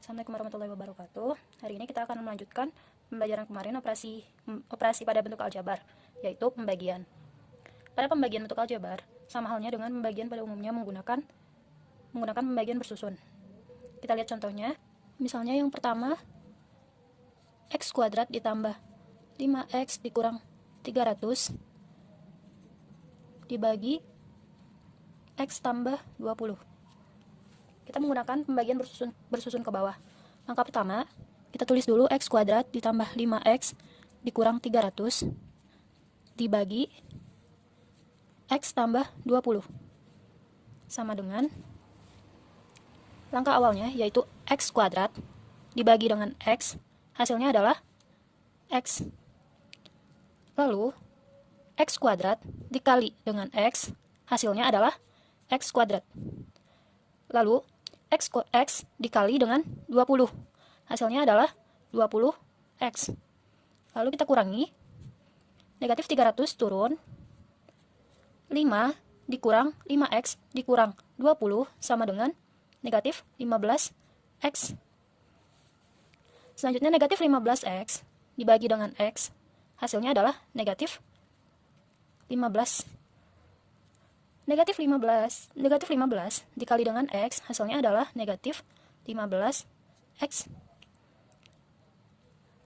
Assalamualaikum warahmatullahi wabarakatuh. Hari ini kita akan melanjutkan pembelajaran kemarin operasi pada bentuk aljabar, yaitu pembagian. Pada pembagian bentuk aljabar, sama halnya dengan pembagian pada umumnya menggunakan pembagian bersusun. Kita lihat contohnya. Misalnya yang pertama, x kuadrat ditambah 5x dikurang 300 dibagi x tambah 20. Kita menggunakan pembagian bersusun ke bawah. Langkah pertama, kita tulis dulu x kuadrat ditambah 5x dikurang 300 dibagi x tambah 20. Sama dengan langkah awalnya, yaitu x kuadrat dibagi dengan x, hasilnya adalah x. Lalu, x kuadrat dikali dengan x, hasilnya adalah x kuadrat. Lalu, x dikali dengan 20. Hasilnya adalah 20x. Lalu kita kurangi. Negatif 300 turun. 5 dikurang 5x dikurang 20 sama dengan negatif 15x. Selanjutnya negatif 15x dibagi dengan x. Hasilnya adalah negatif 15. Negatif 15 dikali dengan x, hasilnya adalah negatif 15x.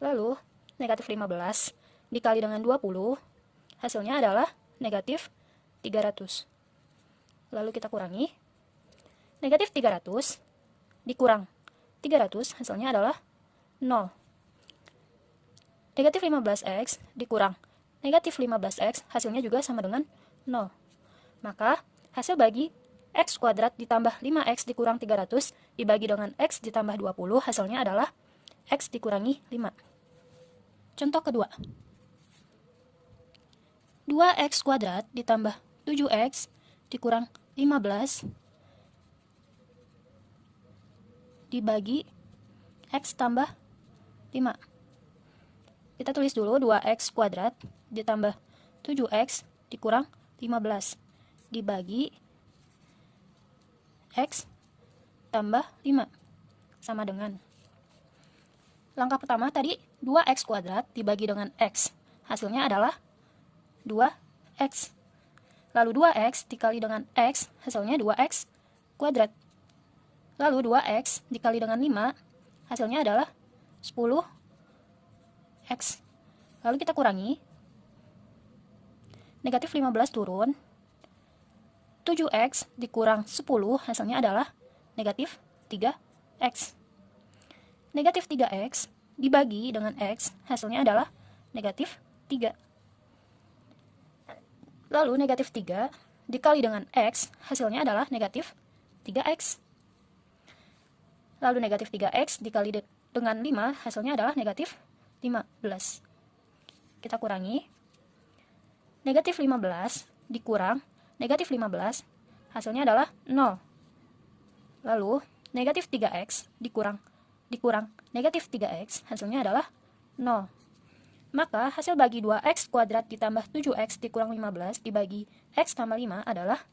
Lalu, negatif 15 dikali dengan 20, hasilnya adalah negatif 300. Lalu kita kurangi. Negatif 300 dikurang 300, hasilnya adalah 0. Negatif 15x dikurang negatif 15x, hasilnya juga sama dengan 0. Maka, hasil bagi x kuadrat ditambah 5x dikurang 300 dibagi dengan x ditambah 20, hasilnya adalah x dikurangi 5. Contoh kedua. 2x kuadrat ditambah 7x dikurang 15 dibagi x tambah 5. Kita tulis dulu 2x kuadrat ditambah 7x dikurang 15 dibagi x tambah 5 sama dengan langkah pertama tadi 2x kuadrat dibagi dengan x, hasilnya adalah 2x. Lalu 2x dikali dengan x, hasilnya 2x kuadrat. Lalu 2x dikali dengan 5, hasilnya adalah 10x. Lalu kita kurangi. Negatif 15 turun. 7x dikurang 10, hasilnya adalah negatif 3x. Negatif 3x dibagi dengan x, hasilnya adalah negatif 3. Lalu negatif 3 dikali dengan x, hasilnya adalah negatif 3x. Lalu negatif 3x dikali dengan 5, hasilnya adalah negatif 15. Kita kurangi. Negatif 15 dikurang negatif 15, hasilnya adalah 0. Lalu, negatif 3x dikurang negatif 3x, hasilnya adalah 0. Maka, hasil bagi 2x kuadrat ditambah 7x dikurang 15 dibagi x tambah 5 adalah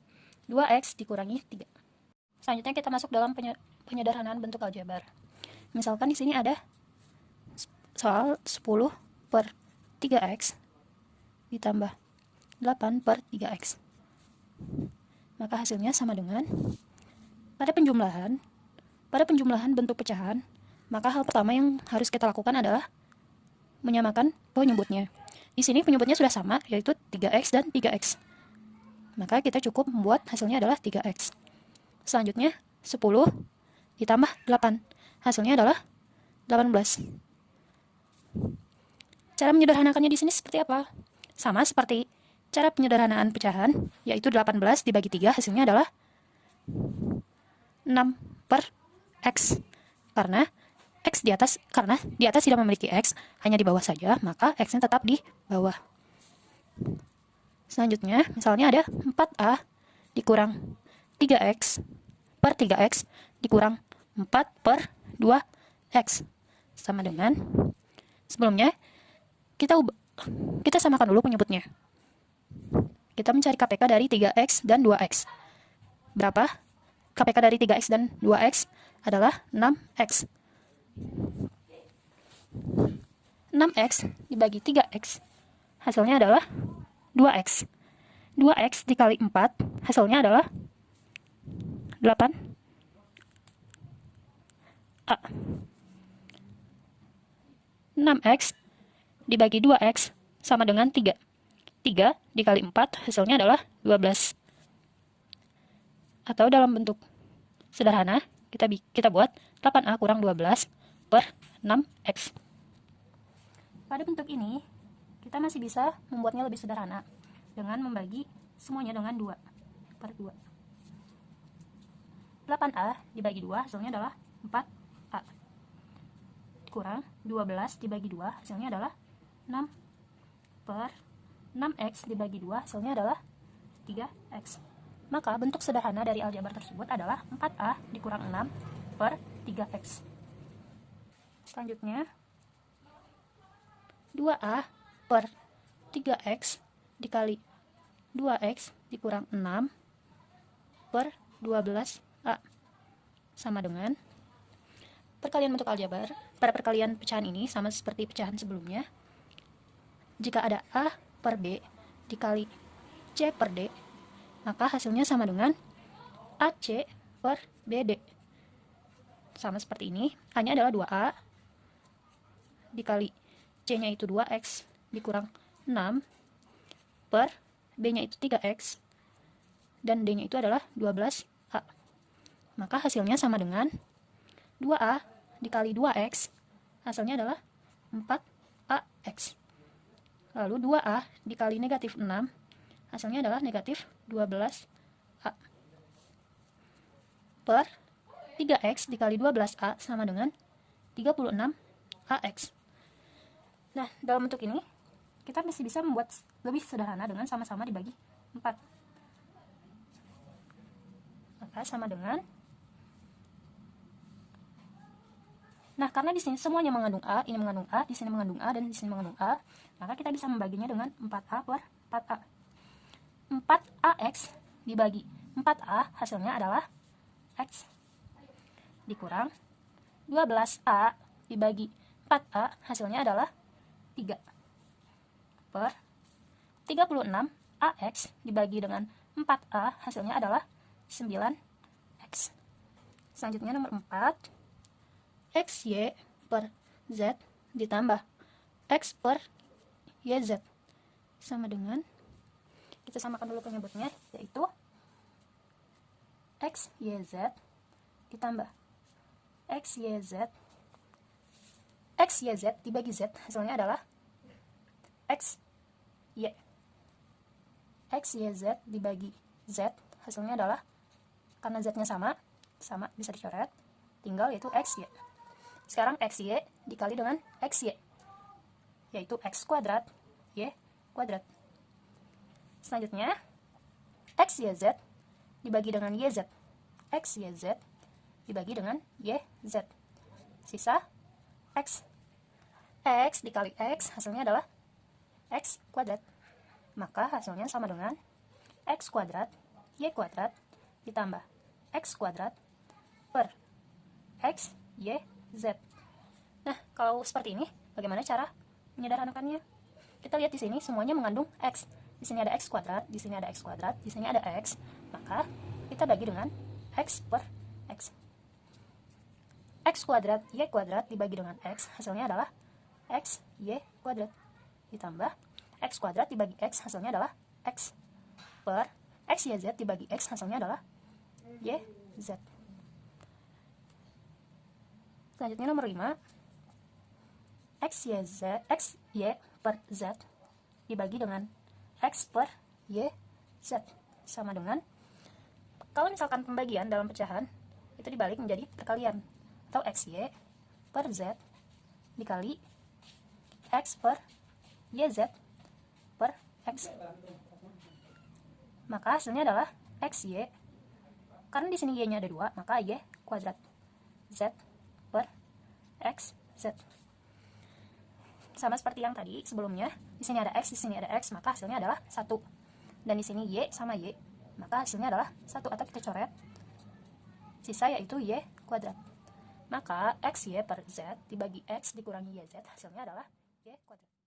2x dikurangi 3. Selanjutnya kita masuk dalam penyederhanaan bentuk aljabar. Misalkan di sini ada soal 10 per 3x ditambah 8 per 3x. Maka hasilnya sama dengan pada penjumlahan bentuk pecahan, maka hal pertama yang harus kita lakukan adalah menyamakan penyebutnya. Di sini penyebutnya sudah sama, yaitu 3x dan 3x. Maka kita cukup membuat hasilnya adalah 3x. Selanjutnya 10 ditambah 8. Hasilnya adalah 18. Cara menyederhanakannya di sini seperti apa? Sama seperti cara penyederhanaan pecahan, yaitu 18 dibagi 3, hasilnya adalah 6 per x. Karena di atas tidak memiliki x, hanya di bawah saja, maka x-nya tetap di bawah. Selanjutnya, misalnya ada 4a dikurang 3x per 3x dikurang 4 per 2x. Sama dengan, sebelumnya, kita samakan dulu penyebutnya. Kita mencari KPK dari 3x dan 2x. Berapa? KPK dari 3x dan 2x adalah 6x. 6x dibagi 3x, hasilnya adalah 2x. 2x dikali 4, hasilnya adalah 8a. 6x dibagi 2x sama dengan 3. 3 dikali 4, hasilnya adalah 12. Atau dalam bentuk sederhana, kita buat 8a kurang 12 per 6x. Pada bentuk ini, kita masih bisa membuatnya lebih sederhana dengan membagi semuanya dengan 2 per 2. 8a dibagi 2 hasilnya adalah 4a. Kurang 12 dibagi 2 hasilnya adalah 6 per 6x dibagi 2 hasilnya adalah 3x. Maka bentuk sederhana dari aljabar tersebut adalah 4a dikurang 6 per 3x. Selanjutnya, 2a per 3x dikali 2x dikurang 6 per 12a sama dengan perkalian bentuk aljabar. Pada perkalian pecahan ini sama seperti pecahan sebelumnya. Jika ada a per b dikali c per d, maka hasilnya sama dengan ac per bd. Sama seperti ini, a-nya adalah 2a dikali c-nya itu 2x dikurang 6 per b-nya itu 3x dan d-nya itu adalah 12a. Maka hasilnya sama dengan 2a dikali 2x, hasilnya adalah 4ax. Lalu 2a dikali negatif 6, hasilnya adalah negatif 12a. Per 3x dikali 12a sama dengan 36ax. Nah, dalam bentuk ini, kita masih bisa membuat lebih sederhana dengan sama-sama dibagi 4. Maka sama dengan, nah karena di sini semuanya mengandung a, ini mengandung a, di sini mengandung a, dan di sini mengandung a, maka kita bisa membaginya dengan 4a per 4a. 4ax dibagi 4a hasilnya adalah x dikurang 12a dibagi 4a hasilnya adalah 3 per 36ax dibagi dengan 4a hasilnya adalah 9x. Selanjutnya nomor 4, xy per z ditambah x per yz sama dengan, kita samakan dulu penyebutnya, yaitu xyz ditambah xyz dibagi z hasilnya adalah xyz dibagi z hasilnya adalah, karena z-nya sama bisa dicoret, tinggal yaitu xy. Sekarang xy dikali dengan xy, yaitu x kuadrat y kuadrat. Selanjutnya xyz dibagi dengan yz, xyz dibagi dengan yz, sisa x dikali x hasilnya adalah x kuadrat. Maka hasilnya sama dengan x kuadrat y kuadrat ditambah x kuadrat per x y z. Nah, kalau seperti ini, bagaimana cara menyederhanakannya? Kita lihat di sini semuanya mengandung x. Di sini ada x kuadrat, di sini ada x kuadrat, di sini ada x. Maka kita bagi dengan x per x. X kuadrat y kuadrat dibagi dengan x hasilnya adalah x y kuadrat ditambah x kuadrat dibagi x hasilnya adalah x per x y z dibagi x hasilnya adalah y z. Selanjutnya nomor 5, x y per z dibagi dengan x per y z sama dengan, kalau misalkan pembagian dalam pecahan itu dibalik menjadi perkalian, atau xy per z dikali x per yz per x. Maka hasilnya adalah xy, karena di sini y-nya ada 2, maka y kuadrat z per x z. Sama seperti yang tadi sebelumnya, di sini ada x, di sini ada x, maka hasilnya adalah 1. Dan di sini y sama y, maka hasilnya adalah 1, atau kita coret sisa, yaitu y kuadrat. Maka XY per Z dibagi X dikurangi YZ hasilnya adalah Y kuadrat.